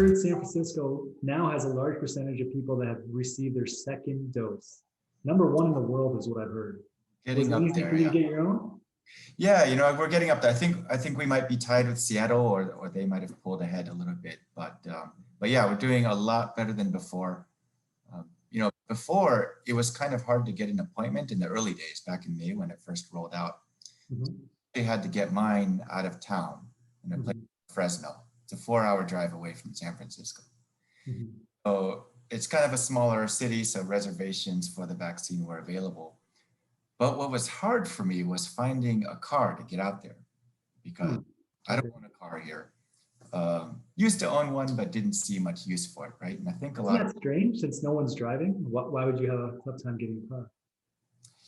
heard San Francisco now has a large percentage of people that have received their second dose. #1 in the world is what I've heard. Was Getting it up easy there, for you yeah. to get your own? Yeah, you know, we're getting up there. I think we might be tied with Seattle, or they might have pulled ahead a little bit. But yeah, we're doing a lot better than before. You know, before it was kind of hard to get an appointment in the early days, back in May when it first rolled out. I had to get mine out of town in a place in Fresno. It's a 4-hour drive away from San Francisco. So it's kind of a smaller city, so reservations for the vaccine were available. But what was hard for me was finding a car to get out there, because I don't own a car here. Used to own one, but didn't see much use for it, right? And I think a lot. Isn't that strange, since no one's driving? Why would you have a tough time getting a car?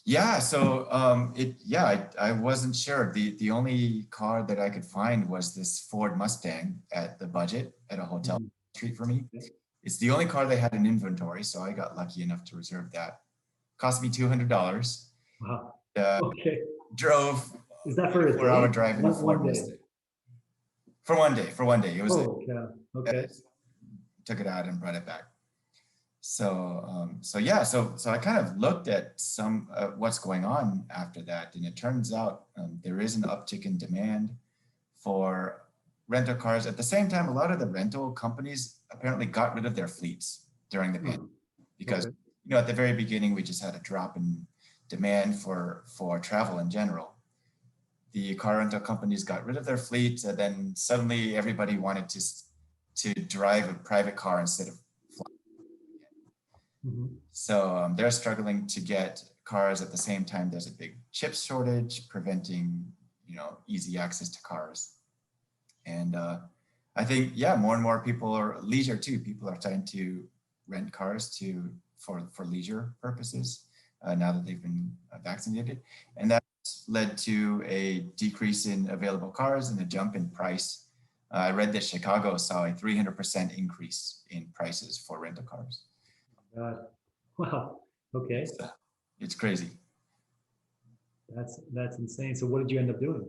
Yeah, so I wasn't sure. The only car that I could find was this Ford Mustang at the budget at a hotel street for me. It's the only car they had in inventory, so I got lucky enough to reserve that. Cost me $200. Wow. Okay. Drove. Is that for a 4-hour drive in a Ford one day? Mustang. For one day. It was. Yeah. Okay. Took it out and brought it back. So yeah, so I kind of looked at some what's going on after that, and it turns out there is an uptick in demand for rental cars. At the same time, a lot of the rental companies apparently got rid of their fleets during the pandemic, because you know, at the very beginning we just had a drop in demand for travel in general. The car rental companies got rid of their fleets, and then suddenly everybody wanted to drive a private car instead of flying. So they're struggling to get cars. At the same time, there's a big chip shortage preventing, you know, easy access to cars. And I think, yeah, more and more people are leisure too. People are starting to rent cars for leisure purposes now that they've been vaccinated, and that's led to a decrease in available cars and a jump in price. I read that Chicago saw a 300% increase in prices for rental cars. Wow. Okay. It's crazy. That's insane. So what did you end up doing?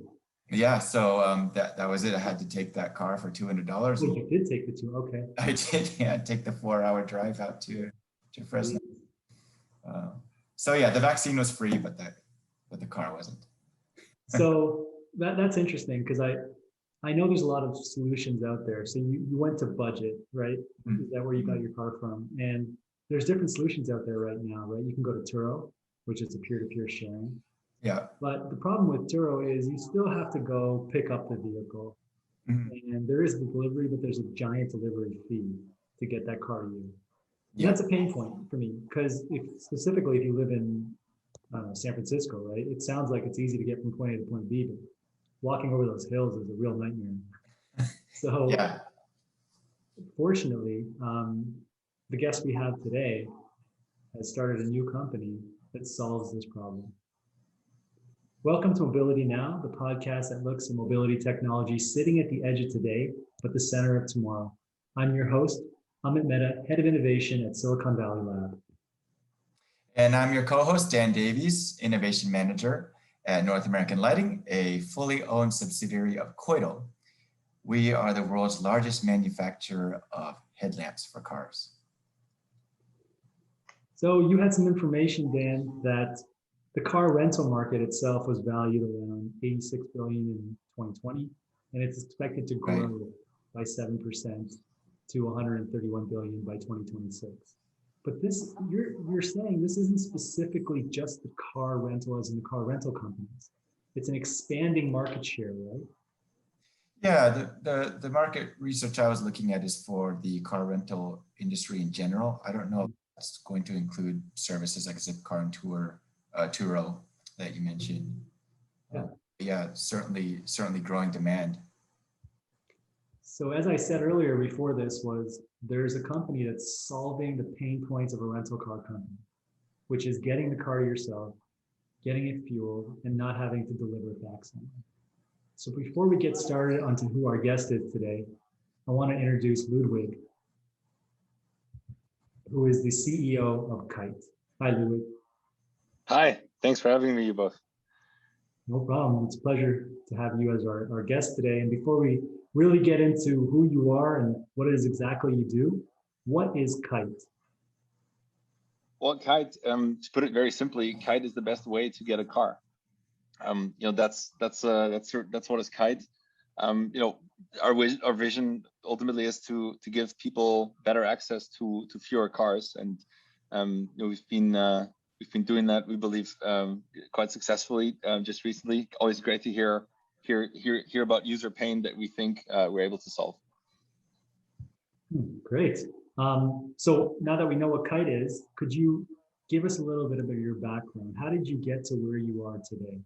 Yeah, so that was it. I had to take that car for $200. Oh, you did take the two. Okay. I did. Yeah, take the 4-hour drive out to Fresno. So yeah, the vaccine was free, but the car wasn't. So that's interesting, because I know there's a lot of solutions out there. So you went to budget, right? Is that where you got your car from? And there's different solutions out there right now, right? You can go to Turo, which is a peer-to-peer sharing. Yeah. But the problem with Turo is you still have to go pick up the vehicle. And there is the delivery, but there's a giant delivery fee to get that car to you. And that's a pain point for me, because specifically if you live in San Francisco, right? It sounds like it's easy to get from point A to point B, but walking over those hills is a real nightmare. So fortunately, the guest we have today has started a new company that solves this problem. Welcome to Mobility Now, the podcast that looks at mobility technology sitting at the edge of today, but the center of tomorrow. I'm your host, Amit Mehta, Head of Innovation at Silicon Valley Lab. And I'm your co-host, Dan Davies, Innovation Manager at North American Lighting, a fully owned subsidiary of Kyte. We are the world's largest manufacturer of headlamps for cars. So you had some information, Dan, that the car rental market itself was valued around $86 billion in 2020, and it's expected to grow by 7% to $131 billion by 2026. But this, you're saying this isn't specifically just the car rental as in the car rental companies. It's an expanding market share, right? Yeah, the market research I was looking at is for the car rental industry in general. I don't know if that's going to include services like Zipcar and Turo that you mentioned. Yeah, certainly growing demand. So as I said earlier before this, there's a company that's solving the pain points of a rental car company, which is getting the car yourself, getting it fueled, and not having to deliver it back somewhere. So before we get started onto who our guest is today, I want to introduce Ludwig, who is the CEO of Kyte. Hi, Ludwig. Hi, thanks for having me, you both. No problem. It's a pleasure to have you as our guest today. And before we really get into who you are and what it is exactly you do, what is Kyte? Well, Kyte, to put it very simply, Kyte is the best way to get a car. That's what is Kyte. Our vision ultimately is to give people better access to fewer cars, and we've been doing that, we believe, quite successfully just recently. Always great to hear about user pain that we think we're able to solve. Great. So now that we know what Kyte is, could you give us a little bit about your background? How did you get to where you are today?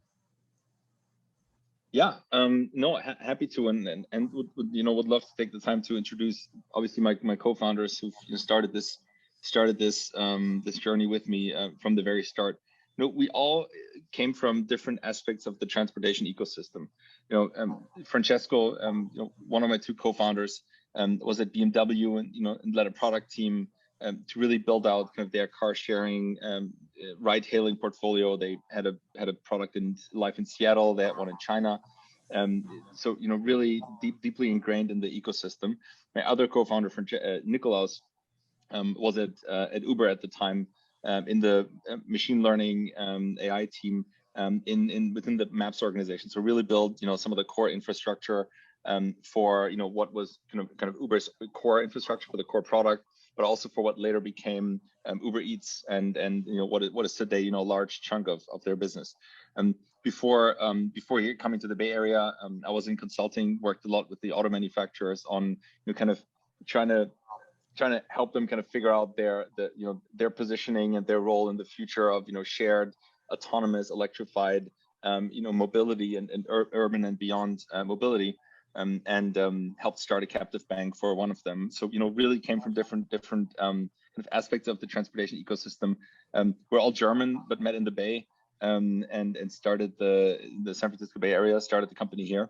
Yeah, no, happy to, and would love to take the time to introduce obviously my co-founders who started this journey with me from the very start. We all came from different aspects of the transportation ecosystem. Francesco, one of my two co-founders, was at BMW and led a product team to really build out kind of their car sharing ride-hailing portfolio. They had a product in life in Seattle. They had one in China. So really deeply ingrained in the ecosystem. My other co-founder, Nikolaus, was at Uber at the time, in the machine learning AI team within the Maps organization. So really build some of the core infrastructure for what was kind of Uber's core infrastructure for the core product, but also for what later became Uber Eats and what is today a large chunk of their business. Before coming to the Bay Area, I was in consulting, worked a lot with the auto manufacturers on kind of trying to help them kind of figure out their positioning and their role in the future of shared, autonomous, electrified mobility and urban and beyond mobility. And helped start a captive bank for one of them. So really came from different kind of aspects of the transportation ecosystem. We're all German, but met in the Bay, and started the San Francisco Bay Area. Started the company here.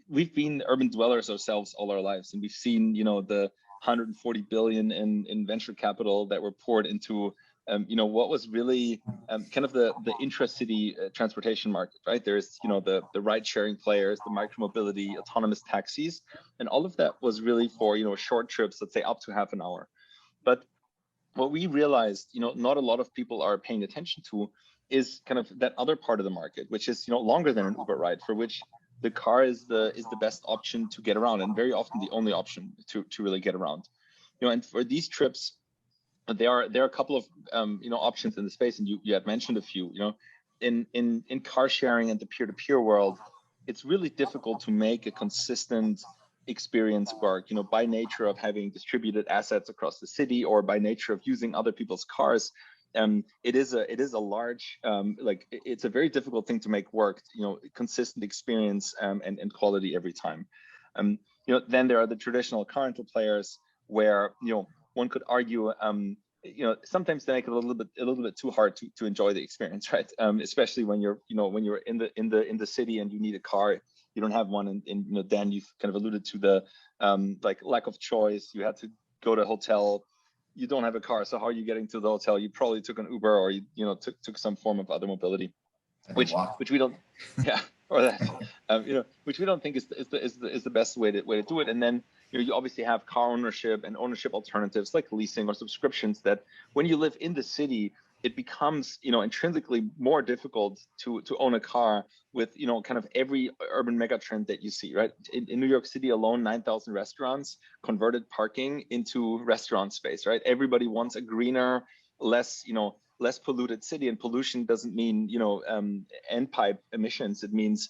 We've been urban dwellers ourselves all our lives, and we've seen the 140 billion in venture capital that were poured into what was really kind of the intra-city transportation market, right? There's the ride-sharing players, the micromobility, autonomous taxis, and all of that was really for short trips, let's say up to half an hour. But what we realized, not a lot of people are paying attention to, is kind of that other part of the market, which is longer than an Uber ride, for which the car is the best option to get around, and very often the only option to really get around. And for these trips, there are a couple of options in the space, and you had mentioned a few. In car sharing and the peer-to-peer world, it's really difficult to make a consistent experience work. By nature of having distributed assets across the city, or by nature of using other people's cars, it is a large it's a very difficult thing to make work. Consistent experience and quality every time. Then there are the traditional car rental players where one could argue, sometimes they make it a little bit too hard to enjoy the experience, right? Especially when you're in the city and you need a car, you don't have one, and Dan, you've kind of alluded to the lack of choice. You had to go to a hotel. You don't have a car, so how are you getting to the hotel? You probably took an Uber, or you took some form of other mobility, which we don't, yeah, or that, which we don't think is the best way to do it. And then you obviously have car ownership and ownership alternatives like leasing or subscriptions, that when you live in the city, it becomes intrinsically more difficult to own a car with kind of every urban megatrend that you see, right? In New York City alone, 9,000 restaurants converted parking into restaurant space, right? Everybody wants a greener, less polluted city, and pollution doesn't mean end pipe emissions. It means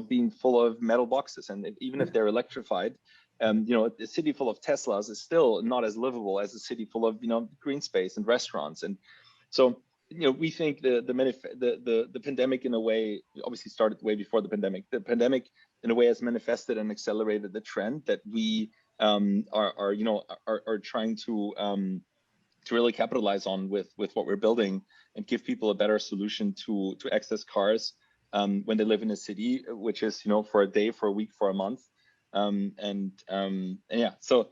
being full of metal boxes, and even if they're electrified, a city full of Teslas is still not as livable as a city full of green space and restaurants. And so we think the pandemic, in a way, obviously started way before the pandemic. The pandemic in a way has manifested and accelerated the trend that we are trying to really capitalize on with what we're building, and give people a better solution to access cars when they live in a city, which is for a day, for a week, for a month. And yeah, so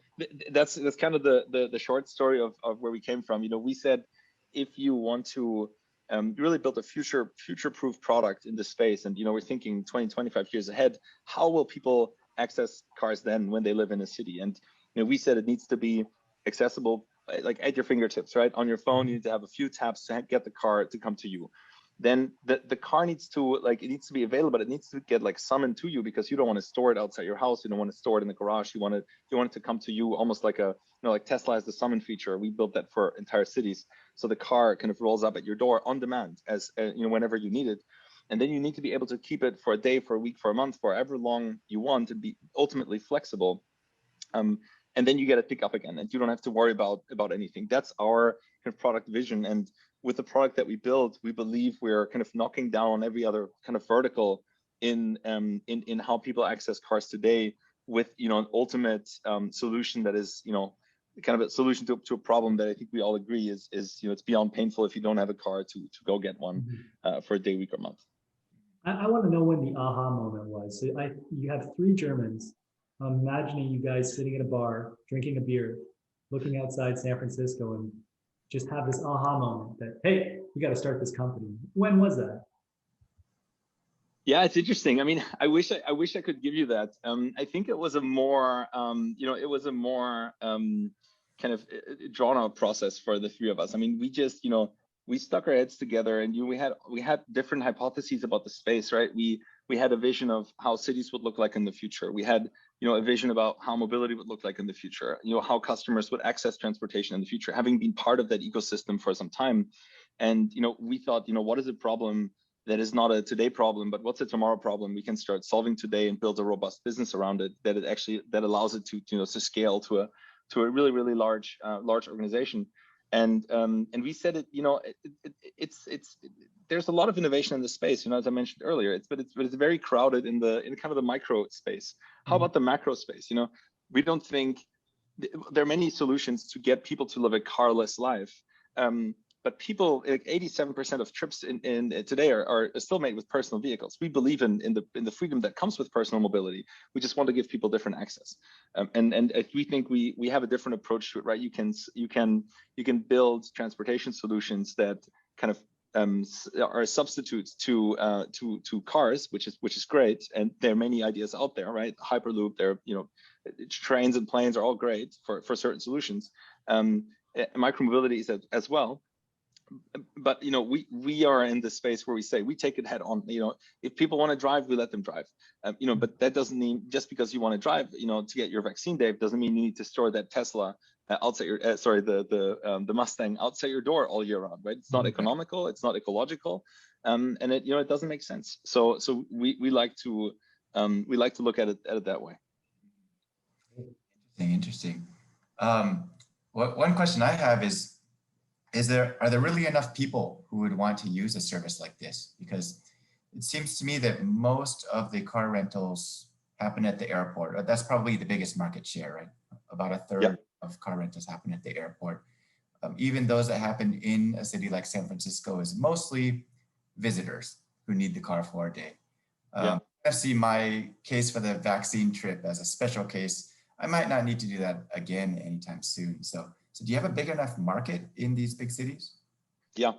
that's kind of the short story of where we came from. We said, if you want to really build a future-proof product in this space, and we're thinking 20, 25 years ahead, how will people access cars then when they live in a city. And we said it needs to be accessible, like at your fingertips, right? On your phone, you need to have a few taps to get the car to come to you. Then the car needs to it needs to be available, but it needs to get like summoned to you, because you don't want to store it outside your house. You don't want to store it in the garage. You want it to come to you, almost like like Tesla has the summon feature. We built that for entire cities. So the car kind of rolls up at your door on demand as whenever you need it. And then you need to be able to keep it for a day, for a week, for a month, for however long you want, to be ultimately flexible. And then you get it pick up again, and you don't have to worry about anything. That's our kind of product vision. And with the product that we build, we believe we're kind of knocking down on every other kind of vertical in how people access cars today, with an ultimate solution that is kind of a solution to a problem that I think we all agree is it's beyond painful if you don't have a car to go get one for a day, week, or month. I want to know when the aha moment was. So you have three Germans. I'm imagining you guys sitting in a bar, drinking a beer, looking outside San Francisco, and just have this aha moment that, hey, we got to start this company. When was that? Yeah, it's interesting. I mean, I wish I could give you that. I think it was a more, kind of drawn out process for the three of us. I mean, we just, we stuck our heads together, and we had different hypotheses about the space, right? We had a vision of how cities would look like in the future. We had, a vision about how mobility would look like in the future, how customers would access transportation in the future, having been part of that ecosystem for some time. And, we thought, what is a problem that is not a today problem, but what's a tomorrow problem we can start solving today and build a robust business around it that allows it to scale to a really, really large organization. And we said there's a lot of innovation in the space, as I mentioned earlier. But it's very crowded in kind of the micro space. How about the macro space? We don't think there are many solutions to get people to live a carless life. But people, 87% of trips in today are still made with personal vehicles. We believe in the freedom that comes with personal mobility. We just want to give people different access, and we think we have a different approach to it, right? You can build transportation solutions that kind of are substitutes to cars, which is great. And there are many ideas out there, right? Hyperloop, trains and planes are all great for certain solutions. Micromobility is as well. But we are in the space where we say we take it head on. If people want to drive, we let them drive. But that doesn't mean just because you want to drive, to get your vaccine, Dave, doesn't mean you need to store that Tesla outside your the Mustang outside your door all year round, right? It's not economical, it's not ecological, and it doesn't make sense. So we like to look at it that way. Interesting. One question I have is are there really enough people who would want to use a service like this? Because it seems to me that most of the car rentals happen at the airport. That's probably the biggest market share, right? About a third of car rentals happen at the airport. Even those that happen in a city like San Francisco is mostly visitors who need the car for a day. I see my case for the vaccine trip as a special case. I might not need to do that again anytime soon. So do you have a big enough market in these big cities? Yeah,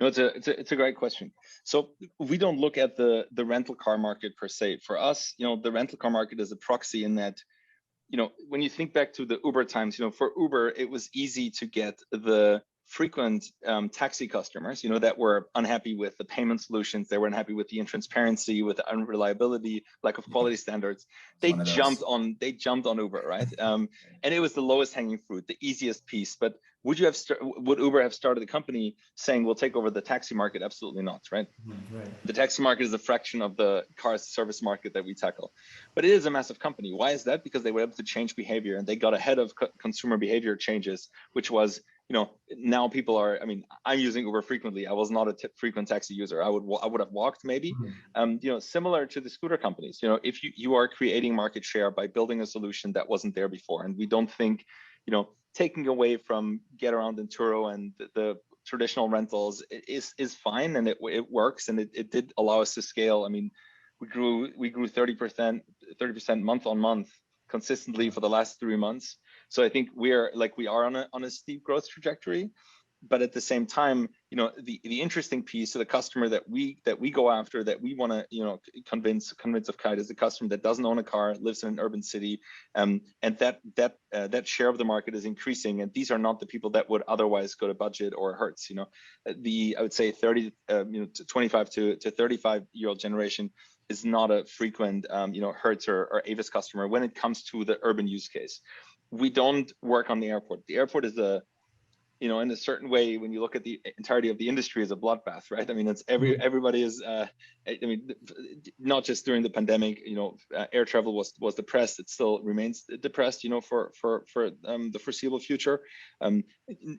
no, it's a great question. So we don't look at the rental car market per se. For us, the rental car market is a proxy in that, when you think back to the Uber times, for Uber, it was easy to get the frequent taxi customers, that were unhappy with the payment solutions. They were unhappy with the intransparency, with the unreliability, lack of quality standards. They jumped on Uber, right? And it was the lowest hanging fruit, the easiest piece. But would Uber have started a company saying we'll take over the taxi market? Absolutely not, right? Right. The taxi market is a fraction of the car service market that we tackle, but it is a massive company. Why is that? Because they were able to change behavior, and they got ahead of consumer behavior changes, which was, now people are, I'm using Uber frequently. I was not a frequent taxi user. I would have walked maybe. Similar to the scooter companies, if you are creating market share by building a solution that wasn't there before. And we don't think, taking away from get around in Turo and the traditional rentals is fine, and it works, and it did allow us to scale. We grew 30% month on month consistently for the last 3 months. So I think we are on a steep growth trajectory, but at the same time, you know, the interesting piece to the customer that we go after, that we want to, you know, convince of Kyte, is the customer that doesn't own a car, lives in an urban city, and that share of the market is increasing. And these are not the people that would otherwise go to budget or Hertz. You know, I would say 30, to 25 to 35-year-old generation is not a frequent, you know, Hertz or Avis customer when it comes to the urban use case. We don't work on the airport. The airport is you know, in a certain way, when you look at the entirety of the industry, as a bloodbath, right? I mean, it's everybody is. I mean, not just during the pandemic. You know, air travel was depressed. It still remains depressed. You know, for the foreseeable future.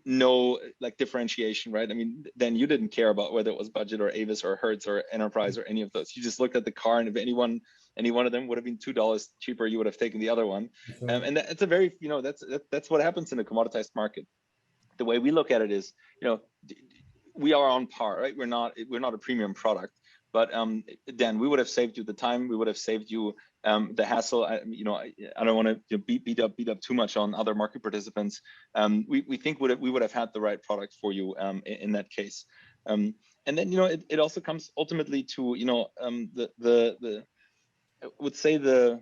No like differentiation, right? I mean, then you didn't care about whether it was budget or Avis or Hertz or Enterprise or any of those. You just looked at the car, and if any one of them would have been $2 cheaper, you would have taken the other one. And it's a very, you know, that's what happens in a commoditized market. The way we look at it is, you know, we are on par, right? We're not a premium product, but Dan, we would have saved you the time. We would have saved you the hassle. You know, I don't want to beat up too much on other market participants. We think we would have had the right product for you in that case. And then, you know, it also comes ultimately to, you know, I would say the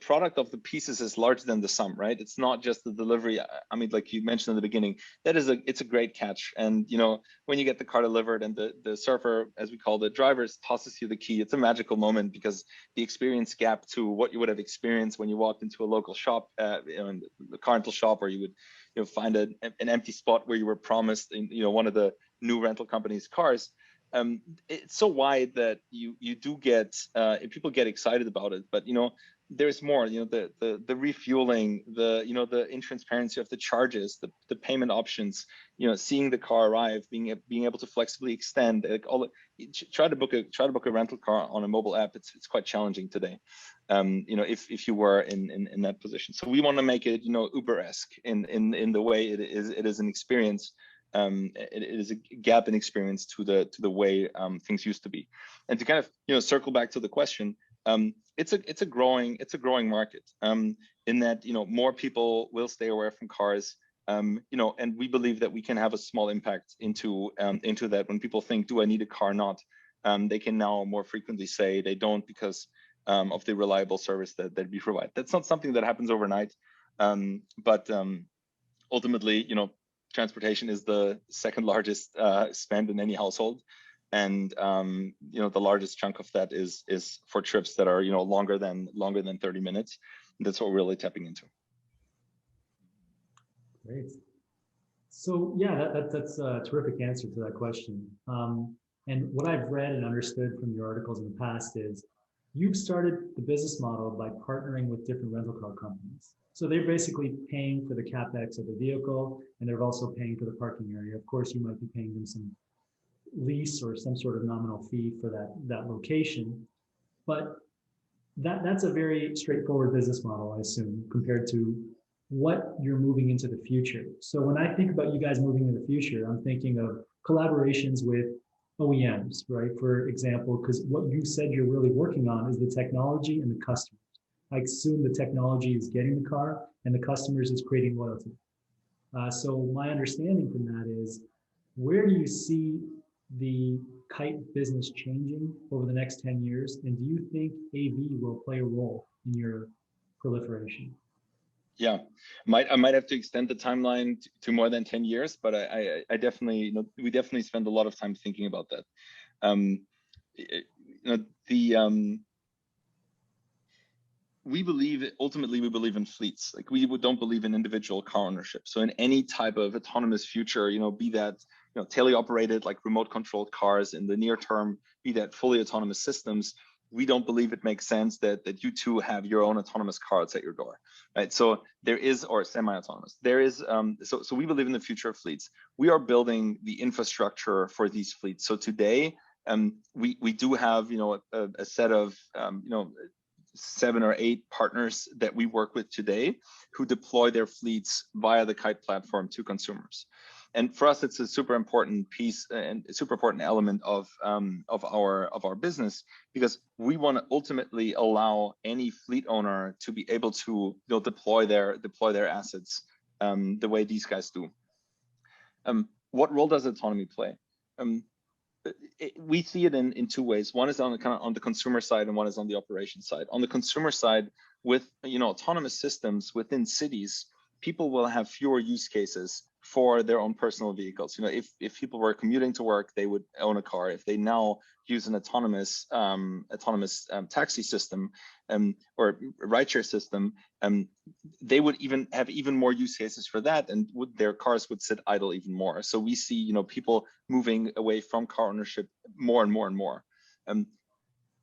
product of the pieces is larger than the sum, right? It's not just the delivery. I mean, like you mentioned in the beginning, it's a great catch. And, you know, when you get the car delivered and the surfer, as we call the drivers, tosses you the key, it's a magical moment, because the experience gap to what you would have experienced when you walked into a local shop, you know, in the car rental shop, or you would, you know, find an empty spot where you were promised, you know, one of the new rental company's cars. It's so wide that you do get people get excited about it, but, you know, there's more. You know, the refueling, you know, the intransparency of the charges, the payment options, you know, seeing the car arrive, being able to flexibly extend, like try to book a rental car on a mobile app. It's quite challenging today, you know, if you were in that position. So we want to make it, you know, Uber-esque in the way it is an experience. It is a gap in experience to the way things used to be. And to kind of, you know, circle back to the question, it's a growing market, in that, you know, more people will stay away from cars, you know, and we believe that we can have a small impact into that. When people think, do I need a car or not, they can now more frequently say they don't, because of the reliable service that we provide. That's not something that happens overnight, but ultimately, you know, transportation is the second largest spend in any household. And you know, the largest chunk of that is for trips that are, you know, longer than 30 minutes. That's what we're really tapping into. Great. So yeah, that's a terrific answer to that question. And what I've read and understood from your articles in the past is you've started the business model by partnering with different rental car companies. So they're basically paying for the CapEx of the vehicle, and they're also paying for the parking area. Of course, you might be paying them some lease or some sort of nominal fee for that location, but that's a very straightforward business model, I assume, compared to what you're moving into the future. So when I think about you guys moving into the future, I'm thinking of collaborations with OEMs, right? For example, because what you said you're really working on is the technology and the customers. I assume the technology is getting the car and the customers is creating loyalty. So my understanding from that is, where do you see the Kyte business changing over the next 10 years? And do you think AV will play a role in your proliferation? Yeah, I might have to extend the timeline to more than 10 years, but I definitely, you know, we definitely spend a lot of time thinking about that. You know, ultimately we believe in fleets. Like, we don't believe in individual car ownership. So in any type of autonomous future, you know, be that, you know, tele-operated, like remote controlled cars in the near term, be that fully autonomous systems, we don't believe it makes sense that you two have your own autonomous car outside your door, right? So there is, or semi-autonomous, there is, so we believe in the future of fleets. We are building the infrastructure for these fleets. So today, we do have, you know, a set of, you know, 7 or 8 partners that we work with today who deploy their fleets via the Kyte platform to consumers. And for us, it's a super important piece and a super important element of our business, because we want to ultimately allow any fleet owner to be able to, you know, deploy their assets the way these guys do. What role does autonomy play? We see it in two ways. One is on the on the consumer side, and one is on the operation side. On the consumer side, with autonomous systems within cities, people will have fewer use cases for their own personal vehicles. If people were commuting to work, they would own a car. If they now use an autonomous taxi system or rideshare system, they would have even more use cases for that, and their cars would sit idle even more. So we see people moving away from car ownership more and more and more.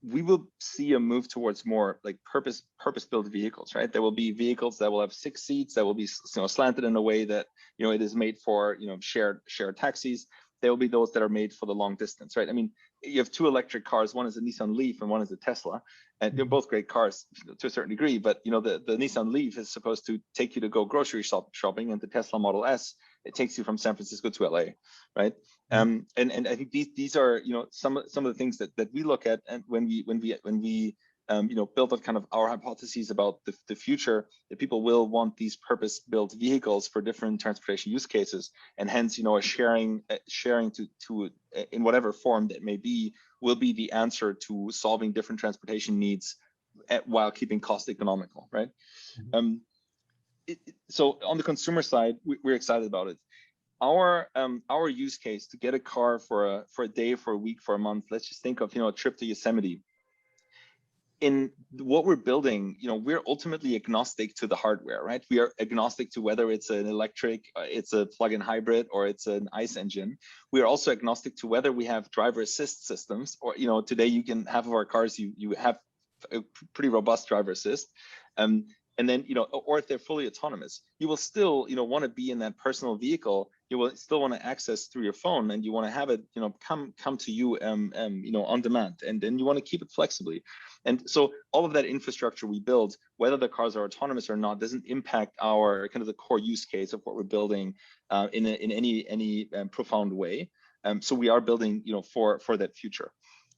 We will see a move towards more like purpose-built vehicles, right? There will be vehicles that will have 6 seats, that will be slanted in a way that it is made for shared taxis. There will be those that are made for the long distance, right? I mean, you have 2 electric cars. One is a Nissan Leaf and one is a Tesla, and they're both great cars to a certain degree. But the Nissan Leaf is supposed to take you to go grocery shopping, and the Tesla Model S, it takes you from San Francisco to LA, right? And I think these are some of the things that we look at, and when we build up kind of our hypotheses about the future, that people will want these purpose-built vehicles for different transportation use cases, and hence a sharing to in whatever form that may be will be the answer to solving different transportation needs while keeping cost economical, right? So on the consumer side, we're excited about it. Our use case to get a car for a day, for a week, for a month. Let's just think of a trip to Yosemite. In what we're building, we're ultimately agnostic to the hardware, right? We are agnostic to whether it's an electric, it's a plug-in hybrid, or it's an ICE engine. We are also agnostic to whether we have driver assist systems, or today you can half of our cars you have a pretty robust driver assist. And then, or if they're fully autonomous, you will still, want to be in that personal vehicle. You will still want to access through your phone, and you want to have it, come to you, on demand, and then you want to keep it flexibly. And so all of that infrastructure we build, whether the cars are autonomous or not, doesn't impact our kind of the core use case of what we're building in any profound way. So we are building, for that future.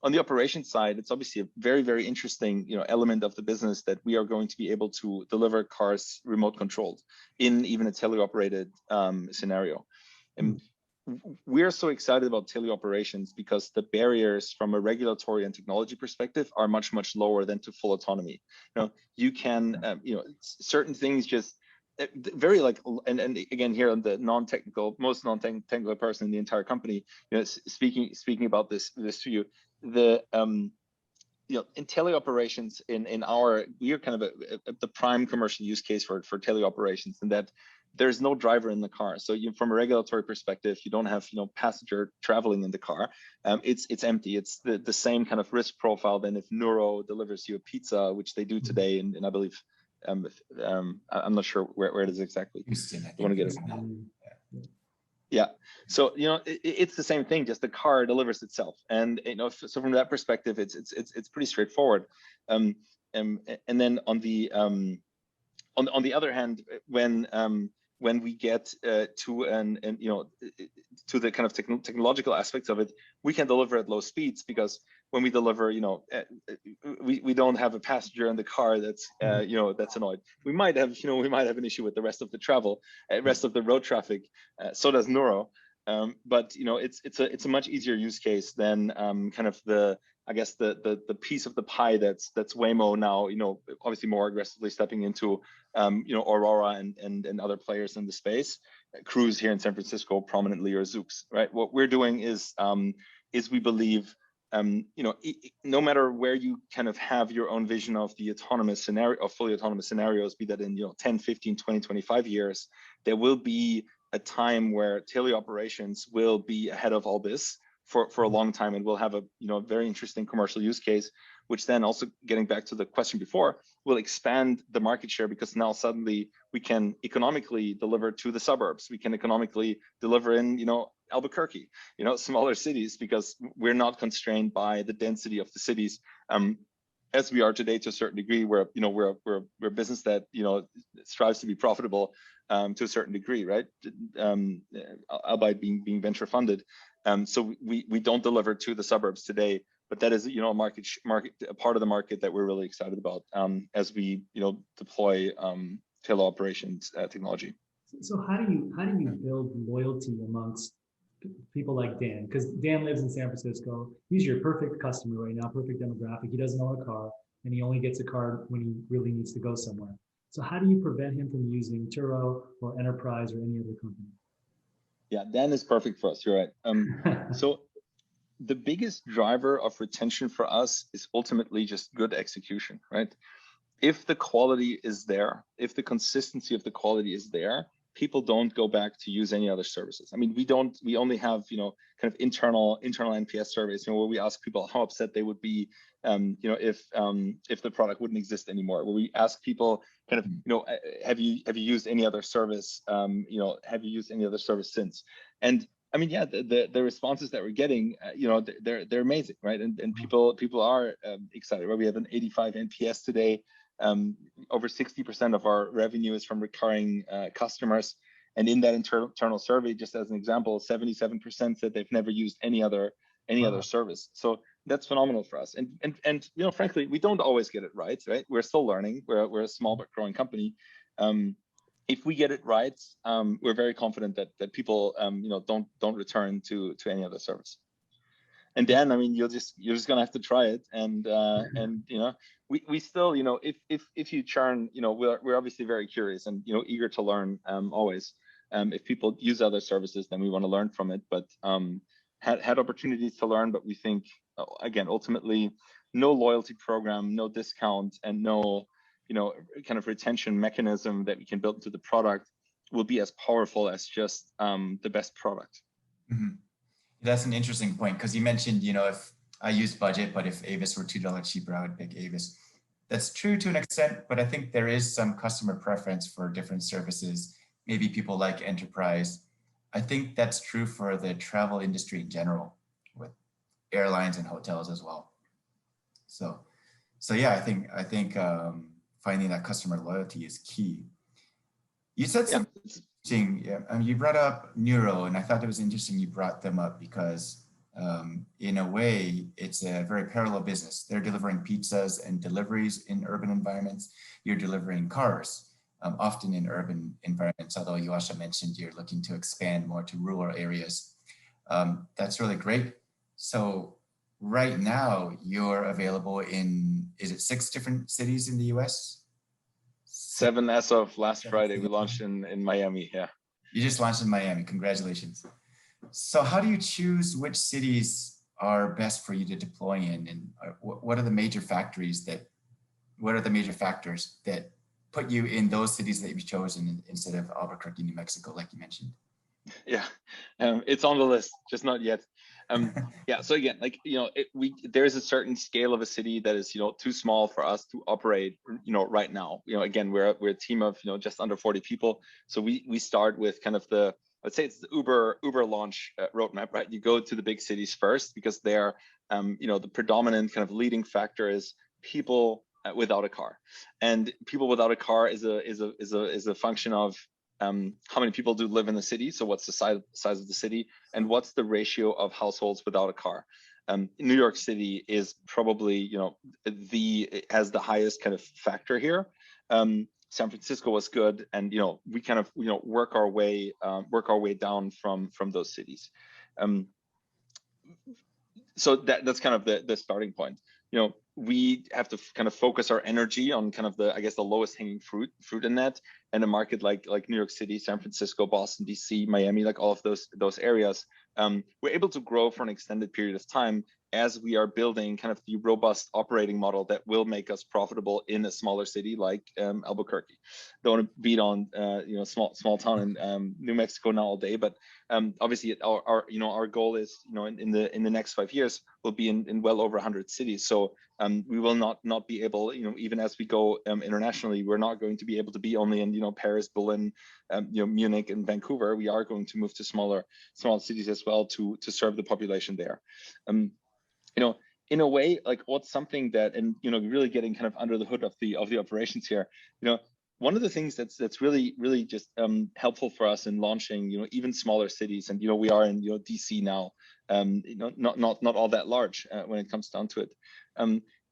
On the operations side, it's obviously a very, very interesting, element of the business that we are going to be able to deliver cars remote controlled in even a teleoperated scenario. And we are so excited about teleoperations because the barriers from a regulatory and technology perspective are much, much lower than to full autonomy. You can, certain things just very and again here on the most non-technical person in the entire company, speaking about this to you, the in teleoperations we are kind of the prime commercial use case for teleoperations, and that there's no driver in the car. So from a regulatory perspective, you don't have passenger traveling in the car. It's empty. It's the same kind of risk profile than if Nuro delivers you a pizza, which they do today, and I believe I'm not sure where it is exactly. Houston, I I want to get it. Yeah, so it's the same thing, just the car delivers itself, and so from that perspective, it's pretty straightforward. And then on the other hand, when we get to to the kind of technological aspects of it, we can deliver at low speeds, because when we deliver, we don't have a passenger in the car that's that's annoyed. We might have an issue with the rest of the rest of the road traffic. So does Nuro, but it's a much easier use case than kind of the piece of the pie that's Waymo now, obviously more aggressively stepping into, Aurora and other players in the space, Cruise here in San Francisco prominently, or Zoox, right? What we're doing is we believe, no matter where you kind of have your own vision of the autonomous scenario, of fully autonomous scenarios, be that in 10, 15, 20, 25 years, there will be a time where teleoperations will be ahead of all this for a long time, and we'll have a very interesting commercial use case, which then also, getting back to the question before, will expand the market share, because now suddenly we can economically deliver to the suburbs. We can economically deliver in Albuquerque, smaller cities, because we're not constrained by the density of the cities, as we are today to a certain degree. Where we're a business that strives to be profitable to a certain degree, right? Albeit being venture funded. So we don't deliver to the suburbs today, but that is a part of the market that we're really excited about as we deploy teleoperations technology. So how do you build loyalty amongst people like Dan? Because Dan lives in San Francisco. He's your perfect customer right now, perfect demographic. He doesn't own a car, and he only gets a car when he really needs to go somewhere. So how do you prevent him from using Turo or Enterprise or any other company? Yeah, Dan is perfect for us. You're right. So the biggest driver of retention for us is ultimately just good execution, right? If the quality is there, if the consistency of the quality is there, people don't go back to use any other services. I mean, we only have, kind of internal NPS surveys, where we ask people how upset they would be, if the product wouldn't exist anymore, where we ask people kind of, have you used any other service? Have you used any other service since? And I mean, yeah, the responses that we're getting, they're amazing, right? And people are excited, right? We have an 85 NPS today. Over 60% of our revenue is from recurring customers. And in that internal survey, just as an example, 77% said they've never used any other service. So that's phenomenal for us. And frankly, we don't always get it right? We're still learning. We're a small but growing company. If we get it right, we're very confident that people don't return to any other service. And then, I mean, you're just gonna have to try it, and we still, if you churn, we're obviously very curious and eager to learn always. If people use other services, then we want to learn from it. But had opportunities to learn, but we think, again, ultimately, no loyalty program, no discount, and no kind of retention mechanism that we can build into the product will be as powerful as just the best product. Mm-hmm. That's an interesting point, because you mentioned, if I use budget, but if Avis were $2 cheaper, I would pick Avis. That's true to an extent, but I think there is some customer preference for different services. Maybe people like Enterprise. I think that's true for the travel industry in general, with airlines and hotels as well. So yeah, I think finding that customer loyalty is key. You said something interesting. Yeah, you brought up Nuro, and I thought it was interesting you brought them up because in a way, it's a very parallel business. They're delivering pizzas and deliveries in urban environments. You're delivering cars, often in urban environments, although Yuasha mentioned you're looking to expand more to rural areas. That's really great. So right now, you're available in, is it 6 different cities in the US? 7 as of last Friday. We launched in Miami. Yeah. You just launched in Miami. Congratulations. So how do you choose which cities are best for you to deploy in, and what are the major factors that put you in those cities that you've chosen instead of Albuquerque, New Mexico, like you mentioned? Yeah, it's on the list, just not yet. Yeah, so again, like, there's a certain scale of a city that is, too small for us to operate, right now. Again, we're a team of, just under 40 people. So we start with kind of let's say it's the Uber launch roadmap, right? You go to the big cities first because they're, the predominant kind of leading factor is people without a car, and people without a car is a function of how many people do live in the city. So what's the size of the city, and what's the ratio of households without a car? New York City is probably, has the highest kind of factor here. San Francisco was good, and we kind of work our way down from those cities. So that's kind of the starting point. We have to kind of focus our energy on kind of the lowest hanging fruit in that, and a market like New York City, San Francisco, Boston, DC, Miami, like all of those areas, we're able to grow for an extended period of time as we are building kind of the robust operating model that will make us profitable in a smaller city like Albuquerque. Don't want to beat on small town in New Mexico now all day, but obviously our goal is in the next 5 years we'll be in well over 100 cities. So we will not be able, even as we go internationally, we're not going to be able to be only in Paris, Berlin, Munich, and Vancouver. We are going to move to small cities as well to serve the population there. In a way, like, what's something that, and really getting kind of under the hood of the operations here, one of the things that's really just helpful for us in launching even smaller cities, and we are in DC now, not all that large when it comes down to it,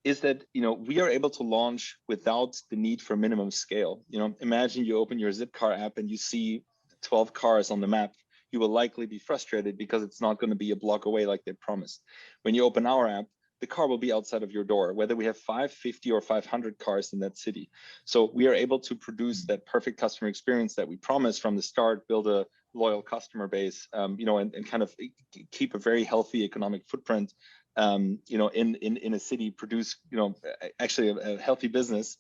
is that, you know, we are able to launch without the need for minimum scale. You know, imagine you open your Zipcar app and you see 12 cars on the map. You will likely be frustrated because it's not going to be a block away like they promised. When you open our app, the car will be outside of your door, whether we have 5, 50, or 500 cars in that city. So we are able to produce that perfect customer experience that we promised from the start, build a loyal customer base, you know, and kind of keep a very healthy economic footprint, you know, in a city, produce, you know, actually a healthy business,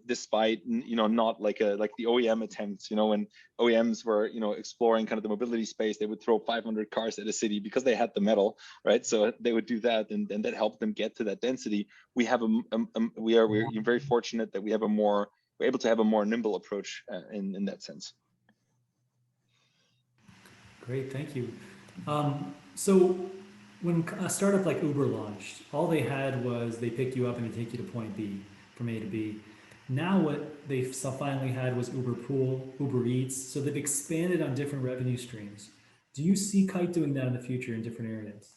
despite, you know, not like the OEM attempts, you know, when OEMs were, you know, exploring kind of the mobility space, they would throw 500 cars at a city because they had the metal, right? So they would do that, and that helped them get to that density. We have we're very fortunate that we're able to have a more nimble approach in that sense. Great, thank you. So when a startup like Uber launched, all they had was they pick you up and they take you to point B from A to B. Now what they finally had was Uber Pool, Uber Eats, so they've expanded on different revenue streams. Do you see Kyte doing that in the future in different areas?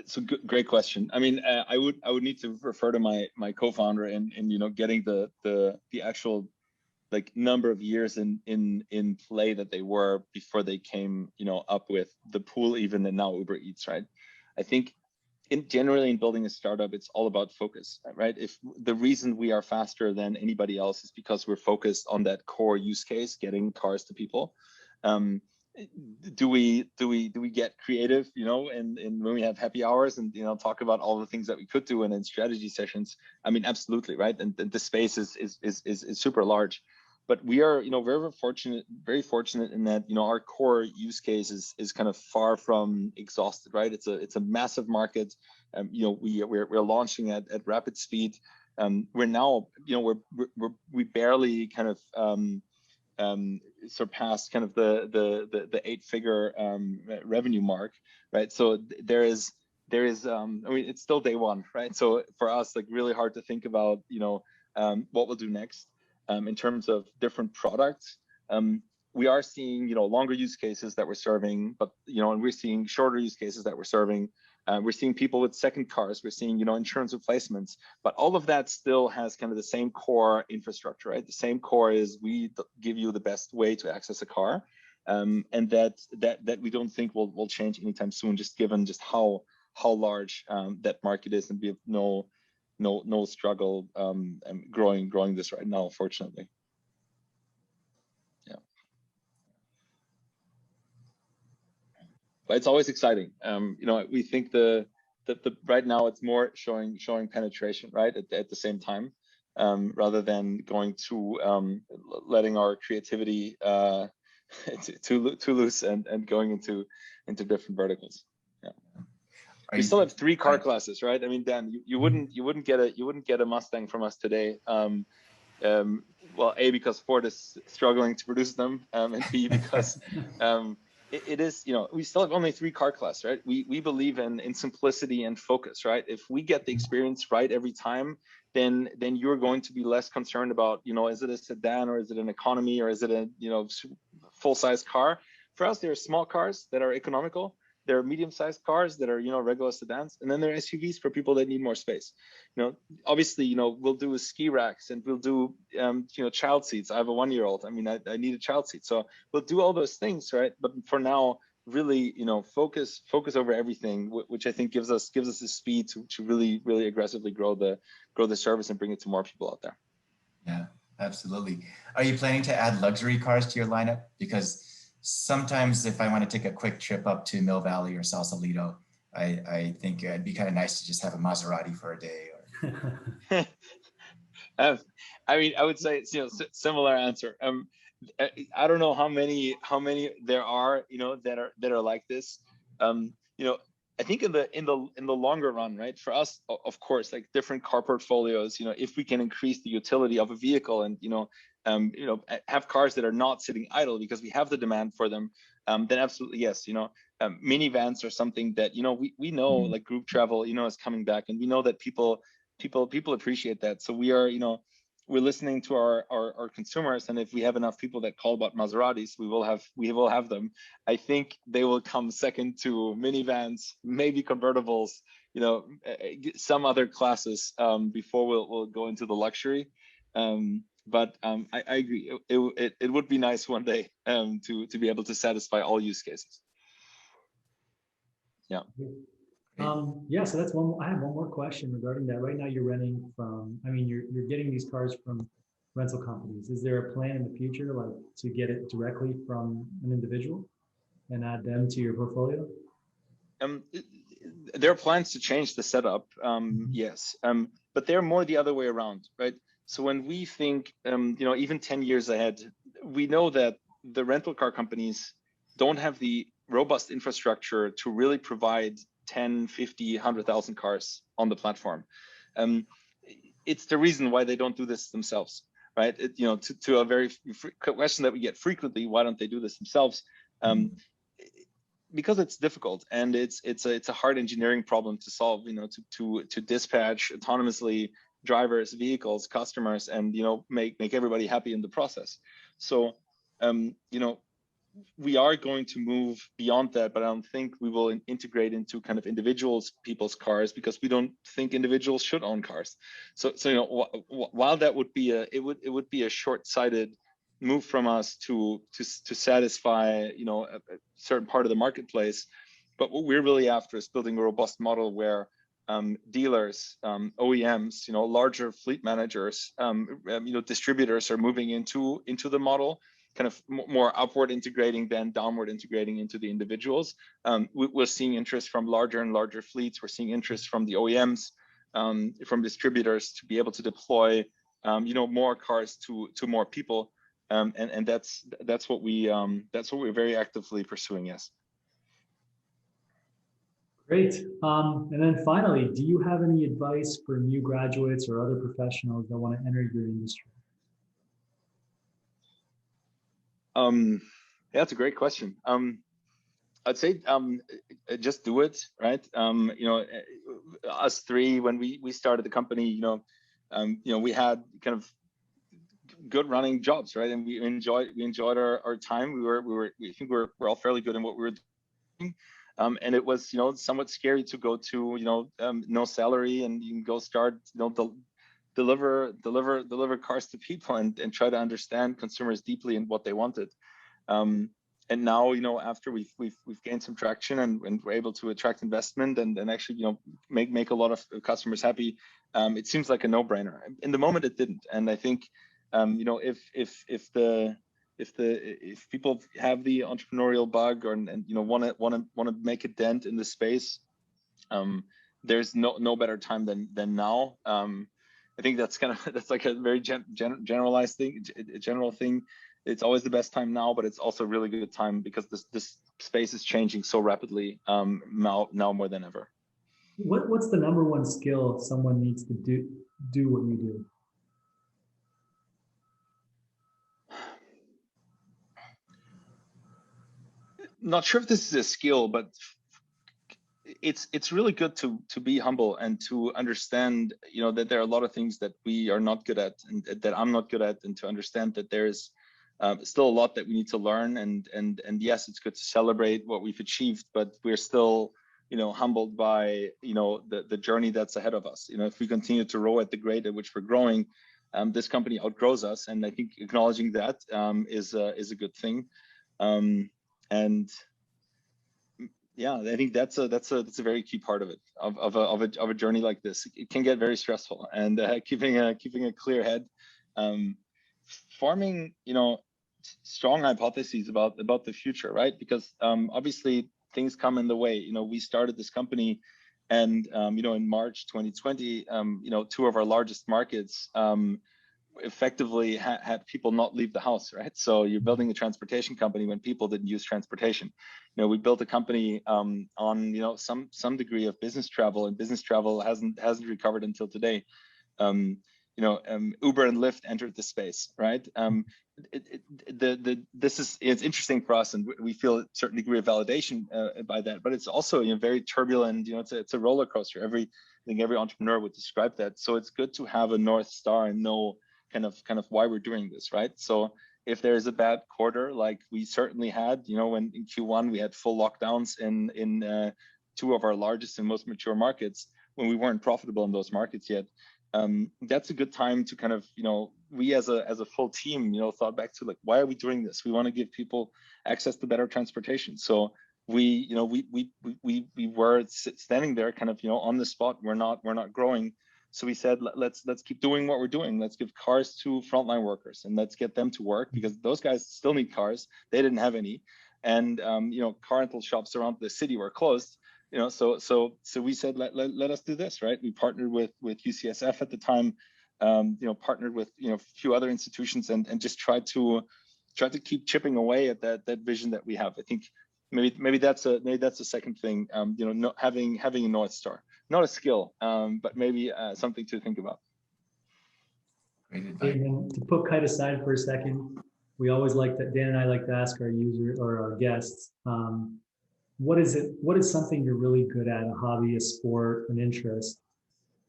So great question. I mean, I would need to refer to my co-founder and you know, getting the actual like number of years in play that they were before they came, you know, up with the Pool even, and now Uber Eats, right? I think generally in building a startup, it's all about focus, right? If the reason we are faster than anybody else is because we're focused on that core use case, getting cars to people. Do we get creative, you know, and when we have happy hours and, you know, talk about all the things that we could do and in strategy sessions? I mean, absolutely, right? And the space is super large. But we are, you know, very fortunate in that, you know, our core use case is kind of far from exhausted, right? It's a massive market. You know, we're launching at rapid speed. We're now, you know, we barely kind of surpassed kind of the 8-figure revenue mark, right? So there is I mean, it's still day one, right? So for us, like, really hard to think about, you know, what we'll do next. In terms of different products, we are seeing, you know, longer use cases that we're serving, but, you know, and we're seeing shorter use cases that we're serving. We're seeing people with second cars. We're seeing, you know, insurance replacements, but all of that still has kind of the same core infrastructure, right? The same core is we give you the best way to access a car, and that we don't think will change anytime soon, just given just how large that market is, and we have no struggle growing this right now, fortunately. Yeah, but it's always exciting. You know, we think the right now it's more showing penetration, right, at the same time, rather than going to letting our creativity too loose and going into different verticals. Yeah. We still have 3 car classes, right? I mean, Dan, you wouldn't get a Mustang from us today. Well, A, because Ford is struggling to produce them, and B, because it is, you know, we still have only 3 car classes, right? We believe in simplicity and focus, right? If we get the experience right every time, then you're going to be less concerned about, you know, is it a sedan or is it an economy or is it a, you know, full-size car? For us, there are small cars that are economical. There are medium-sized cars that are, you know, regular sedans, and then there are SUVs for people that need more space. You know, obviously, you know, we'll do ski racks and we'll do, you know, child seats. I have a 1-year-old. I mean, I need a child seat, so we'll do all those things, right? But for now, really, you know, focus over everything, which I think gives us the speed to really aggressively grow the service and bring it to more people out there. Yeah, absolutely. Are you planning to add luxury cars to your lineup? Because sometimes if I want to take a quick trip up to Mill Valley or Sausalito, I think it'd be kind of nice to just have a Maserati for a day. Or... I mean, I would say it's, you know, similar answer. I don't know how many there are, you know, that are like this. You know, I think in the longer run, right? For us, of course, like different car portfolios, you know, if we can increase the utility of a vehicle and, you know, have cars that are not sitting idle because we have the demand for them, then absolutely yes. You know, minivans are something that, you know, we know, like group travel, you know, is coming back, and we know that people appreciate that. So we are, you know, we're listening to our consumers, and if we have enough people that call about Maseratis, we will have them. I think they will come second to minivans, maybe convertibles, some other classes before we'll go into the luxury. But I agree. It would be nice one day to be able to satisfy all use cases. Yeah. Yeah, so that's one. I have one more question regarding that. Right now, you're renting from. I mean, you're getting these cars from rental companies. Is there a plan in the future, like to get it directly from an individual and add them to your portfolio? There are plans to change the setup. Yes, but they're more the other way around, right? So when we think, even 10 years ahead, we know that the rental car companies don't have the robust infrastructure to really provide 10, 50, 100,000 cars on the platform. It's the reason why they don't do this themselves, right? To a very question that we get frequently, why don't they do this themselves? Because it's difficult, and it's a hard engineering problem to solve. To dispatch autonomously drivers, vehicles, customers, and make everybody happy in the process. So we are going to move beyond that, but I don't think we will integrate into kind of people's cars, because we don't think individuals should own cars. So while that would be it would be a short-sighted move from us to satisfy a certain part of the marketplace, but what we're really after is building a robust model where dealers, OEMs, larger fleet managers, distributors are moving into the model, kind of more upward integrating than downward integrating into the individuals. We're seeing interest from larger and larger fleets. We're seeing interest from the OEMs, from distributors, to be able to deploy, more cars to more people, and that's what we're very actively pursuing. Yes. Great. And then finally, do you have any advice for new graduates or other professionals that want to enter your industry? That's a great question. I'd say just do it, right? Us three, when we started the company, we had kind of good running jobs, right? And we enjoyed our time. I think we're all fairly good in what we were doing. And it was, somewhat scary to go to, no salary, and you can go start, deliver cars to people and try to understand consumers deeply and what they wanted. And now, after we've gained some traction and we're able to attract investment and actually, make a lot of customers happy, it seems like a no-brainer. In the moment, it didn't. And I think, if people have the entrepreneurial bug and want to make a dent in the space, there's no better time than now. I think that's like a very generalized thing, a general thing. It's always the best time now, but it's also a really good time because this space is changing so rapidly now more than ever. What's the number one skill someone needs to do what you do? Not sure if this is a skill, but it's really good to be humble and to understand, that there are a lot of things that we are not good at and that I'm not good at, and to understand that there's still a lot that we need to learn. And yes, it's good to celebrate what we've achieved, but we're still, humbled by, the journey that's ahead of us. If we continue to row at the rate at which we're growing, this company outgrows us. And I think acknowledging that is a good thing. And yeah, I think that's a very key part of it, of a journey like this. It can get very stressful, and keeping a clear head, forming strong hypotheses about the future, right? Because obviously things come in the way. We started this company, and in March 2020, two of our largest markets effectively had people not leave the house, right? So you're building a transportation company when people didn't use transportation. We built a company on some degree of business travel, and business travel hasn't recovered until today. Uber and Lyft entered the space, right? It's interesting for us, and we feel a certain degree of validation by that. But it's also very turbulent. It's a roller coaster. I think every entrepreneur would describe that. So it's good to have a North Star and know kind of why we're doing this, right? So if there's a bad quarter, like we certainly had, when in Q1 we had full lockdowns in two of our largest and most mature markets, when we weren't profitable in those markets yet, that's a good time to kind of, we as a full team, thought back to like, why are we doing this? We want to give people access to better transportation. So we were standing there kind of, on the spot. We're not growing. So we said, let's keep doing what we're doing. Let's give cars to frontline workers and let's get them to work, because those guys still need cars. They didn't have any. And, car rental shops around the city were closed. So we said, let us do this, right? We partnered with UCSF at the time, partnered with, a few other institutions and just tried to keep chipping away at that vision that we have. I think maybe that's a second thing, not having a North Star, not a skill, but maybe something to think about. Great advice. And to put Kyte aside for a second, we always Dan and I like to ask our user or our guests, what is something you're really good at, a hobby, a sport, an interest,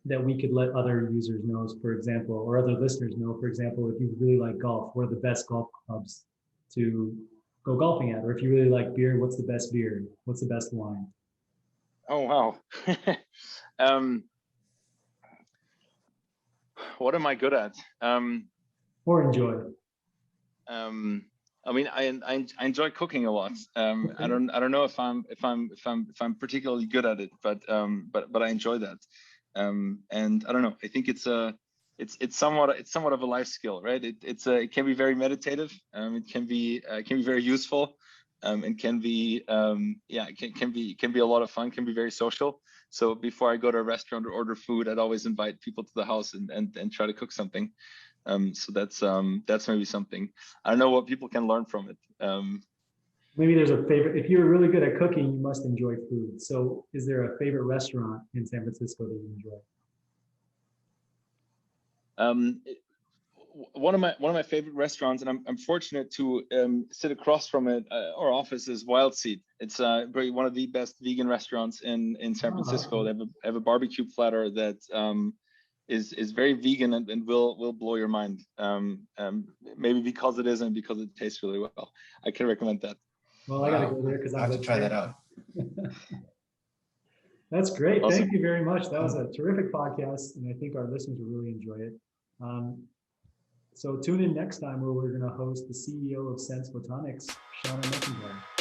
that we could let other users know, for example, or other listeners know, for example, if you really like golf, what are the best golf clubs to go golfing at? Or if you really like beer, what's the best beer? What's the best wine? Oh, wow. What am I good at? Or enjoy? I mean, I enjoy cooking a lot. I don't know if I'm particularly good at it, but I enjoy that. And I don't know. I think it's somewhat of a life skill, right? It can be very meditative. It can be very useful. And can be can be a lot of fun. Can be very social. So before I go to a restaurant or order food, I'd always invite people to the house and try to cook something. So that's maybe something. I don't know what people can learn from it. Maybe there's a favorite. If you're really good at cooking, you must enjoy food. So is there a favorite restaurant in San Francisco that you enjoy? One of my favorite restaurants, and I'm fortunate to sit across from it. Our office is Wild Seed. It's probably one of the best vegan restaurants in San Francisco. They have a barbecue platter that is very vegan and will blow your mind. Maybe because it is and because it tastes really well. I can recommend that. Well, I gotta go there because I have to try that out. That's great. Awesome. Thank you very much. That was a terrific podcast, and I think our listeners will really enjoy it. So tune in next time where we're going to host the CEO of Sense Photonics, Shoenack.